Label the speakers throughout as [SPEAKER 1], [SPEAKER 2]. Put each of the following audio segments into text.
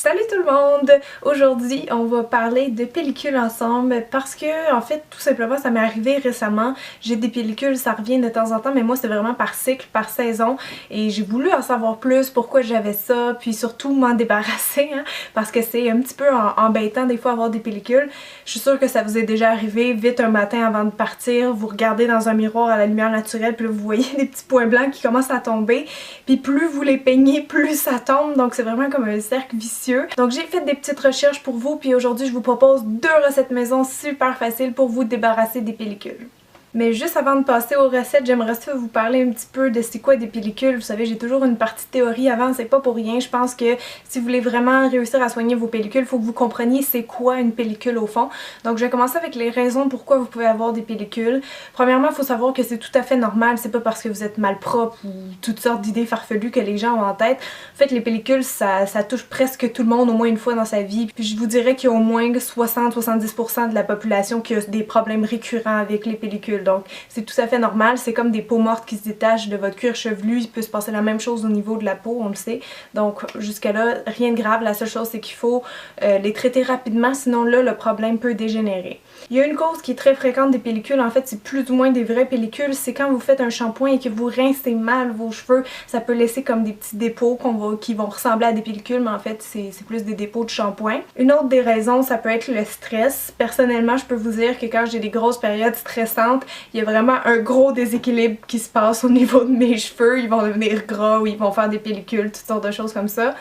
[SPEAKER 1] Salut tout le monde! Aujourd'hui, on va parler de pellicules ensemble parce que, en fait, tout simplement, ça m'est arrivé récemment. J'ai des pellicules, ça revient de temps en temps, mais moi, c'est vraiment par cycle, par saison. Et j'ai voulu en savoir plus, pourquoi j'avais ça, puis surtout m'en débarrasser, hein, parce que c'est un petit peu embêtant des fois avoir des pellicules. Je suis sûre que ça vous est déjà arrivé, vite un matin avant de partir, vous regardez dans un miroir à la lumière naturelle, puis là, vous voyez des petits points blancs qui commencent à tomber. Puis plus vous les peignez, plus ça tombe, donc c'est vraiment comme un cercle vicieux. Donc j'ai fait des petites recherches pour vous, puis aujourd'hui je vous propose 2 recettes maison super faciles pour vous débarrasser des pellicules. Mais juste avant de passer aux recettes, j'aimerais ça vous parler un petit peu de c'est quoi des pellicules. Vous savez, j'ai toujours une partie théorie avant, c'est pas pour rien. Je pense que si vous voulez vraiment réussir à soigner vos pellicules, il faut que vous compreniez c'est quoi une pellicule au fond. Donc je vais commencer avec les raisons pourquoi vous pouvez avoir des pellicules. Premièrement, il faut savoir que c'est tout à fait normal, c'est pas parce que vous êtes malpropre ou toutes sortes d'idées farfelues que les gens ont en tête. En fait, les pellicules, ça touche presque tout le monde au moins une fois dans sa vie. Puis je vous dirais qu'il y a au moins 60-70% de la population qui a des problèmes récurrents avec les pellicules. Donc c'est tout à fait normal, c'est comme des peaux mortes qui se détachent de votre cuir chevelu, il peut se passer la même chose au niveau de la peau, on le sait. Donc jusqu'à là, rien de grave, la seule chose c'est qu'il faut les traiter rapidement, sinon là le problème peut dégénérer. Il y a une cause qui est très fréquente des pellicules, en fait c'est plus ou moins des vraies pellicules, c'est quand vous faites un shampoing et que vous rincez mal vos cheveux, ça peut laisser comme des petits dépôts qui vont ressembler à des pellicules, mais en fait c'est plus des dépôts de shampoing. Une autre des raisons, ça peut être le stress. Personnellement, je peux vous dire que quand j'ai des grosses périodes stressantes, il y a vraiment un gros déséquilibre qui se passe au niveau de mes cheveux, ils vont devenir gras ou ils vont faire des pellicules, toutes sortes de choses comme ça.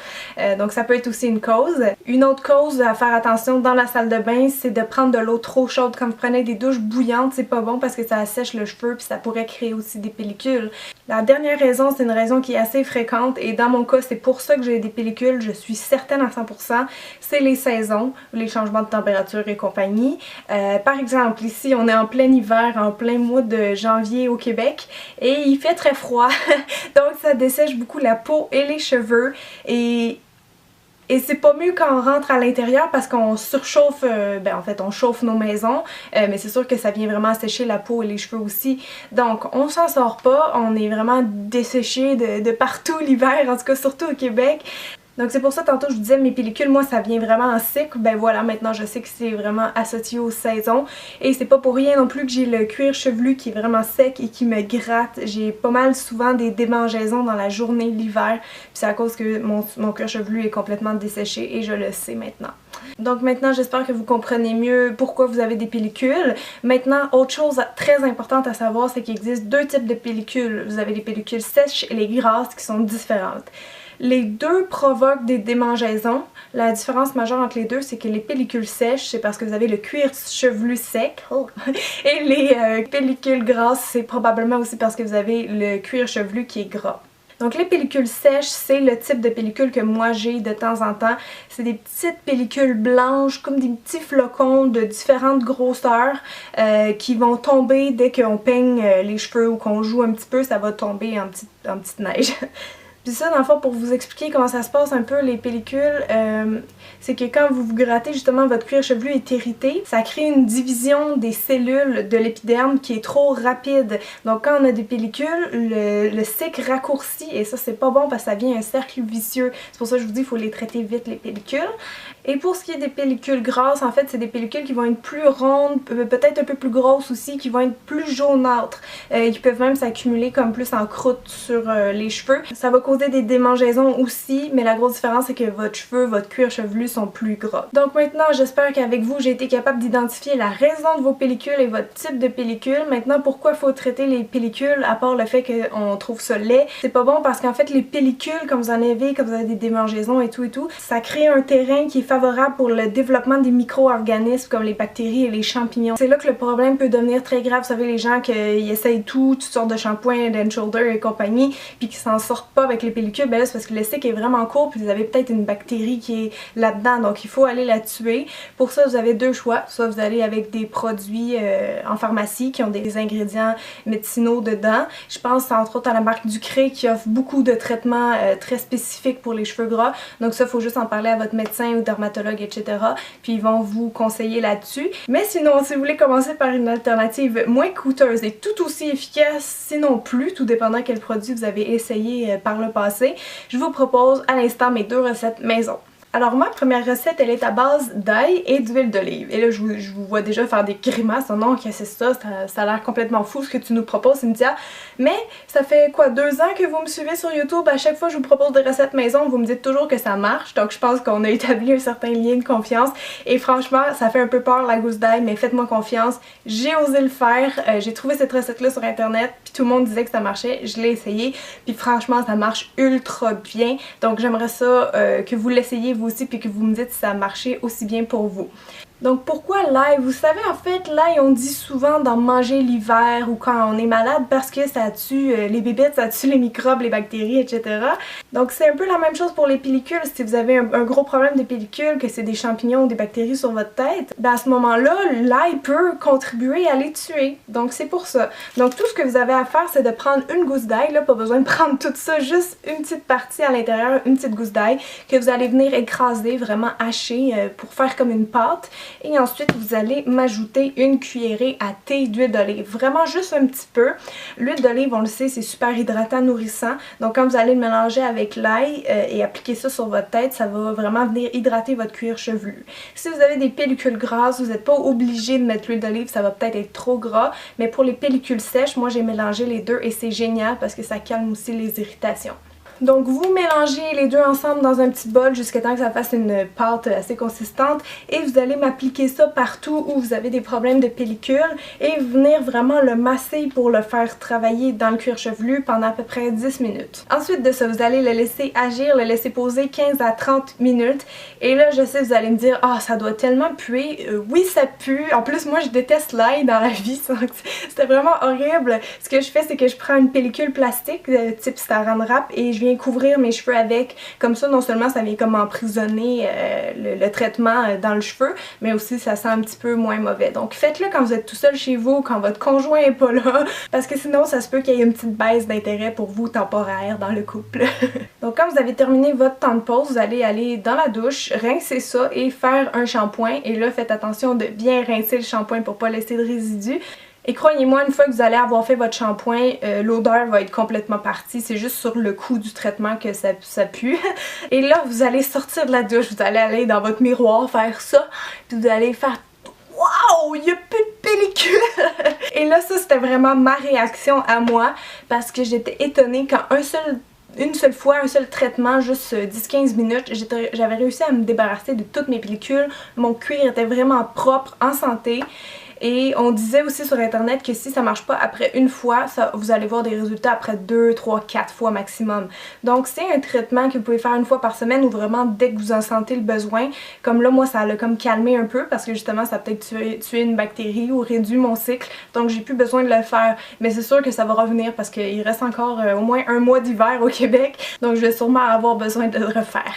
[SPEAKER 1] Donc ça peut être aussi une cause. Une autre cause à faire attention dans la salle de bain, c'est de prendre de l'eau trop chaude. Quand vous prenez des douches bouillantes, c'est pas bon parce que ça assèche le cheveu puis ça pourrait créer aussi des pellicules. La dernière raison, c'est une raison qui est assez fréquente et dans mon cas, c'est pour ça que j'ai des pellicules, je suis certaine à 100%, c'est les saisons, les changements de température et compagnie. Par exemple, ici, on est en plein hiver, en plein mois de janvier au Québec et il fait très froid, donc ça dessèche beaucoup la peau et les cheveux et c'est pas mieux quand on rentre à l'intérieur parce qu'on surchauffe, en fait on chauffe nos maisons, mais c'est sûr que ça vient vraiment assécher la peau et les cheveux aussi. Donc on s'en sort pas, on est vraiment desséché de partout l'hiver, en tout cas surtout au Québec. Donc c'est pour ça tantôt je vous disais mes pellicules, moi ça vient vraiment en cycle, ben voilà maintenant je sais que c'est vraiment associé aux saisons et c'est pas pour rien non plus que j'ai le cuir chevelu qui est vraiment sec et qui me gratte. J'ai pas mal souvent des démangeaisons dans la journée l'hiver, puis c'est à cause que mon cuir chevelu est complètement desséché et je le sais maintenant. Donc maintenant j'espère que vous comprenez mieux pourquoi vous avez des pellicules. Maintenant autre chose très importante à savoir, c'est qu'il existe 2 types de pellicules. Vous avez les pellicules sèches et les grasses qui sont différentes. Les 2 provoquent des démangeaisons. La différence majeure entre les 2, c'est que les pellicules sèches, c'est parce que vous avez le cuir chevelu sec. Et les pellicules grasses, c'est probablement aussi parce que vous avez le cuir chevelu qui est gras. Donc les pellicules sèches, c'est le type de pellicule que moi j'ai de temps en temps. C'est des petites pellicules blanches, comme des petits flocons de différentes grosseurs qui vont tomber dès qu'on peigne les cheveux ou qu'on joue un petit peu, ça va tomber en petite neige. Puis ça, dans le fond, pour vous expliquer comment ça se passe un peu les pellicules, c'est que quand vous vous grattez, justement, votre cuir chevelu est irrité, ça crée une division des cellules de l'épiderme qui est trop rapide. Donc quand on a des pellicules, le cycle raccourcit et ça c'est pas bon parce que ça devient un cercle vicieux. C'est pour ça que je vous dis qu'il faut les traiter vite les pellicules. Et pour ce qui est des pellicules grasses, en fait c'est des pellicules qui vont être plus rondes, peut-être un peu plus grosses aussi, qui vont être plus jaunâtres, qui peuvent même s'accumuler comme plus en croûte sur les cheveux. Ça va causer des démangeaisons aussi, mais la grosse différence c'est que votre cuir chevelu sont plus gras. Donc maintenant j'espère qu'avec vous j'ai été capable d'identifier la raison de vos pellicules et votre type de pellicule. Maintenant pourquoi il faut traiter les pellicules à part le fait qu'on trouve ça laid. C'est pas bon parce qu'en fait les pellicules, quand vous en avez, quand vous avez des démangeaisons et tout, ça crée un terrain qui est favorable pour le développement des micro-organismes comme les bactéries et les champignons. C'est là que le problème peut devenir très grave. Vous savez, les gens qui essayent toutes sortes de shampoings, Head & Shoulders et compagnie, puis qui s'en sortent pas avec les pellicules, ben là c'est parce que le cycle est vraiment court puis vous avez peut-être une bactérie qui est là-dedans, donc il faut aller la tuer. Pour ça vous avez 2 choix, soit vous allez avec des produits en pharmacie qui ont des ingrédients médicinaux dedans. Je pense entre autres à la marque Ducré qui offre beaucoup de traitements très spécifiques pour les cheveux gras, donc ça faut juste en parler à votre médecin ou dermatologue, etc. Puis ils vont vous conseiller là-dessus. Mais sinon, si vous voulez commencer par une alternative moins coûteuse et tout aussi efficace, sinon plus, tout dépendant quel produit vous avez essayé par le passé, je vous propose à l'instant mes 2 recettes maison. Alors ma première recette, elle est à base d'ail et d'huile d'olive. Et là, je vous vois déjà faire des grimaces. Oh non, qu'est-ce que c'est ça? Ça a l'air complètement fou ce que tu nous proposes, Cynthia. Mais ça fait quoi, 2 ans que vous me suivez sur YouTube? À chaque fois que je vous propose des recettes maison, vous me dites toujours que ça marche. Donc je pense qu'on a établi un certain lien de confiance. Et franchement, ça fait un peu peur la gousse d'ail, mais faites-moi confiance. J'ai osé le faire. J'ai trouvé cette recette-là sur internet, puis tout le monde disait que ça marchait. Je l'ai essayé, puis franchement, ça marche ultra bien. Donc j'aimerais ça que vous l'essayiez vous aussi puis que vous me dites si ça a marché aussi bien pour vous. Donc pourquoi l'ail? Vous savez, en fait, l'ail, on dit souvent d'en manger l'hiver ou quand on est malade parce que ça tue les bébites, ça tue les microbes, les bactéries, etc. Donc c'est un peu la même chose pour les pellicules. Si vous avez un gros problème de pellicule, que c'est des champignons ou des bactéries sur votre tête, ben à ce moment-là, l'ail peut contribuer à les tuer. Donc c'est pour ça. Donc tout ce que vous avez à faire, c'est de prendre une gousse d'ail, là, pas besoin de prendre tout ça, juste une petite partie à l'intérieur, une petite gousse d'ail que vous allez venir écraser, vraiment hacher pour faire comme une pâte. Et ensuite, vous allez m'ajouter une cuillerée à thé d'huile d'olive. Vraiment juste un petit peu. L'huile d'olive, on le sait, c'est super hydratant, nourrissant. Donc quand vous allez le mélanger avec l'ail et appliquer ça sur votre tête, ça va vraiment venir hydrater votre cuir chevelu. Si vous avez des pellicules grasses, vous n'êtes pas obligé de mettre l'huile d'olive, ça va peut-être être trop gras. Mais pour les pellicules sèches, moi j'ai mélangé les deux et c'est génial parce que ça calme aussi les irritations. Donc vous mélangez les deux ensemble dans un petit bol jusqu'à temps que ça fasse une pâte assez consistante et vous allez m'appliquer ça partout où vous avez des problèmes de pellicule et venir vraiment le masser pour le faire travailler dans le cuir chevelu pendant à peu près 10 minutes. Ensuite de ça, vous allez le laisser agir, le laisser poser 15 à 30 minutes et là je sais, vous allez me dire « Ah, ça doit tellement puer. Oui, ça pue. En plus, moi je déteste l'ail dans la vie, c'était vraiment horrible. Ce que je fais, c'est que je prends une pellicule plastique type Saran Wrap et je viens couvrir mes cheveux avec, comme ça non seulement ça vient comme emprisonner le traitement dans le cheveu, mais aussi ça sent un petit peu moins mauvais. Donc faites-le quand vous êtes tout seul chez vous, quand votre conjoint est pas là, parce que sinon ça se peut qu'il y ait une petite baisse d'intérêt pour vous temporaire dans le couple. Donc quand vous avez terminé votre temps de pause, vous allez aller dans la douche, rincer ça et faire un shampoing. Et là faites attention de bien rincer le shampoing pour pas laisser de résidus. Et croyez-moi, une fois que vous allez avoir fait votre shampoing, l'odeur va être complètement partie. C'est juste sur le coup du traitement que ça pue. Et là, vous allez sortir de la douche, vous allez aller dans votre miroir faire ça, puis vous allez faire waouh, il n'y a plus de pellicule! Et là, ça, c'était vraiment ma réaction à moi parce que j'étais étonnée quand une seule fois, un seul traitement, juste 10-15 minutes, j'avais réussi à me débarrasser de toutes mes pellicules. Mon cuir était vraiment propre, en santé. Et on disait aussi sur internet que si ça marche pas après une fois, vous allez voir des résultats après 2, 3, 4 fois maximum. Donc c'est un traitement que vous pouvez faire une fois par semaine ou vraiment dès que vous en sentez le besoin. Comme là, moi ça l'a comme calmé un peu parce que justement ça a peut-être tué une bactérie ou réduit mon cycle. Donc j'ai plus besoin de le faire. Mais c'est sûr que ça va revenir parce qu'il reste encore au moins un mois d'hiver au Québec. Donc je vais sûrement avoir besoin de le refaire.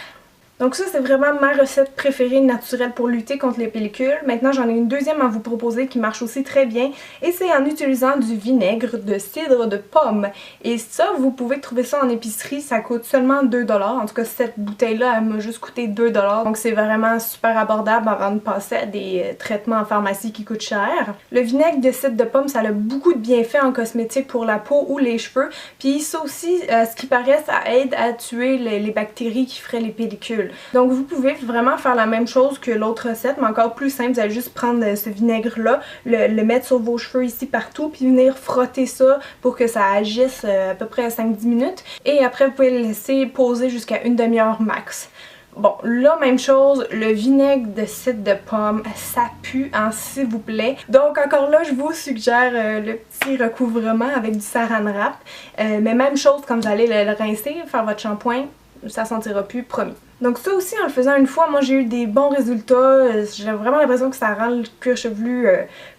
[SPEAKER 1] Donc ça, c'est vraiment ma recette préférée naturelle pour lutter contre les pellicules. Maintenant, j'en ai une deuxième à vous proposer qui marche aussi très bien et c'est en utilisant du vinaigre de cidre de pomme. Et ça, vous pouvez trouver ça en épicerie, ça coûte seulement 2$. En tout cas, cette bouteille-là, elle m'a juste coûté 2$. Donc c'est vraiment super abordable avant de passer à des traitements en pharmacie qui coûtent cher. Le vinaigre de cidre de pomme, ça a beaucoup de bienfaits en cosmétique pour la peau ou les cheveux. Puis ça aussi, ce qui paraît, ça aide à tuer les bactéries qui feraient les pellicules. Donc vous pouvez vraiment faire la même chose que l'autre recette, mais encore plus simple. Vous allez juste prendre ce vinaigre-là, le mettre sur vos cheveux ici partout, puis venir frotter ça pour que ça agisse à peu près 5-10 minutes. Et après, vous pouvez le laisser poser jusqu'à une demi-heure max. Bon, là, même chose, le vinaigre de cidre de pomme, ça pue, hein, s'il vous plaît. Donc, encore là, je vous suggère le petit recouvrement avec du Saran Wrap. Mais même chose, quand vous allez le rincer, faire votre shampoing, ça sentira plus, promis. Donc ça aussi, en le faisant une fois, moi j'ai eu des bons résultats. J'ai vraiment l'impression que ça rend le cuir chevelu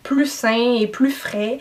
[SPEAKER 1] plus sain et plus frais.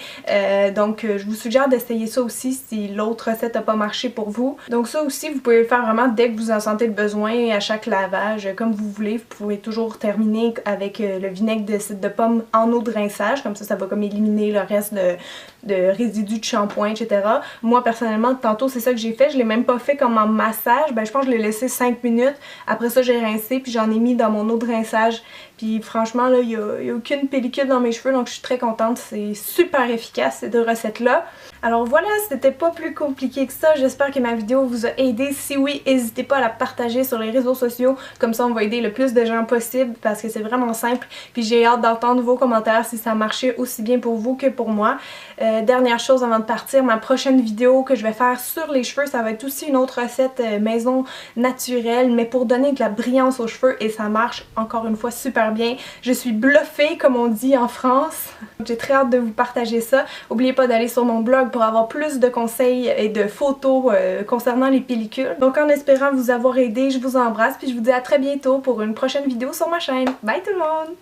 [SPEAKER 1] Donc je vous suggère d'essayer ça aussi si l'autre recette n'a pas marché pour vous. Donc ça aussi, vous pouvez le faire vraiment dès que vous en sentez le besoin, à chaque lavage, comme vous voulez. Vous pouvez toujours terminer avec le vinaigre de cidre de pomme en eau de rinçage. Comme ça va comme éliminer le reste de résidus de shampoing, etc. Moi personnellement, tantôt c'est ça que j'ai fait. Je l'ai même pas fait comme en massage. Ben je pense que je l'ai laissé 5 minutes. Après ça, j'ai rincé, puis j'en ai mis dans mon eau de rinçage, puis Puis franchement, là, il y a aucune pellicule dans mes cheveux, donc je suis très contente. C'est super efficace, ces 2 recettes-là. Alors voilà, c'était pas plus compliqué que ça. J'espère que ma vidéo vous a aidé. Si oui, n'hésitez pas à la partager sur les réseaux sociaux. Comme ça, on va aider le plus de gens possible parce que c'est vraiment simple. Puis j'ai hâte d'entendre vos commentaires si ça a marché aussi bien pour vous que pour moi. Dernière chose avant de partir, ma prochaine vidéo que je vais faire sur les cheveux, ça va être aussi une autre recette maison naturelle, mais pour donner de la brillance aux cheveux et ça marche encore une fois super bien. Je suis bluffée comme on dit en France. J'ai très hâte de vous partager ça. N'oubliez pas d'aller sur mon blog pour avoir plus de conseils et de photos concernant les pellicules. Donc en espérant vous avoir aidé, je vous embrasse puis je vous dis à très bientôt pour une prochaine vidéo sur ma chaîne. Bye tout le monde!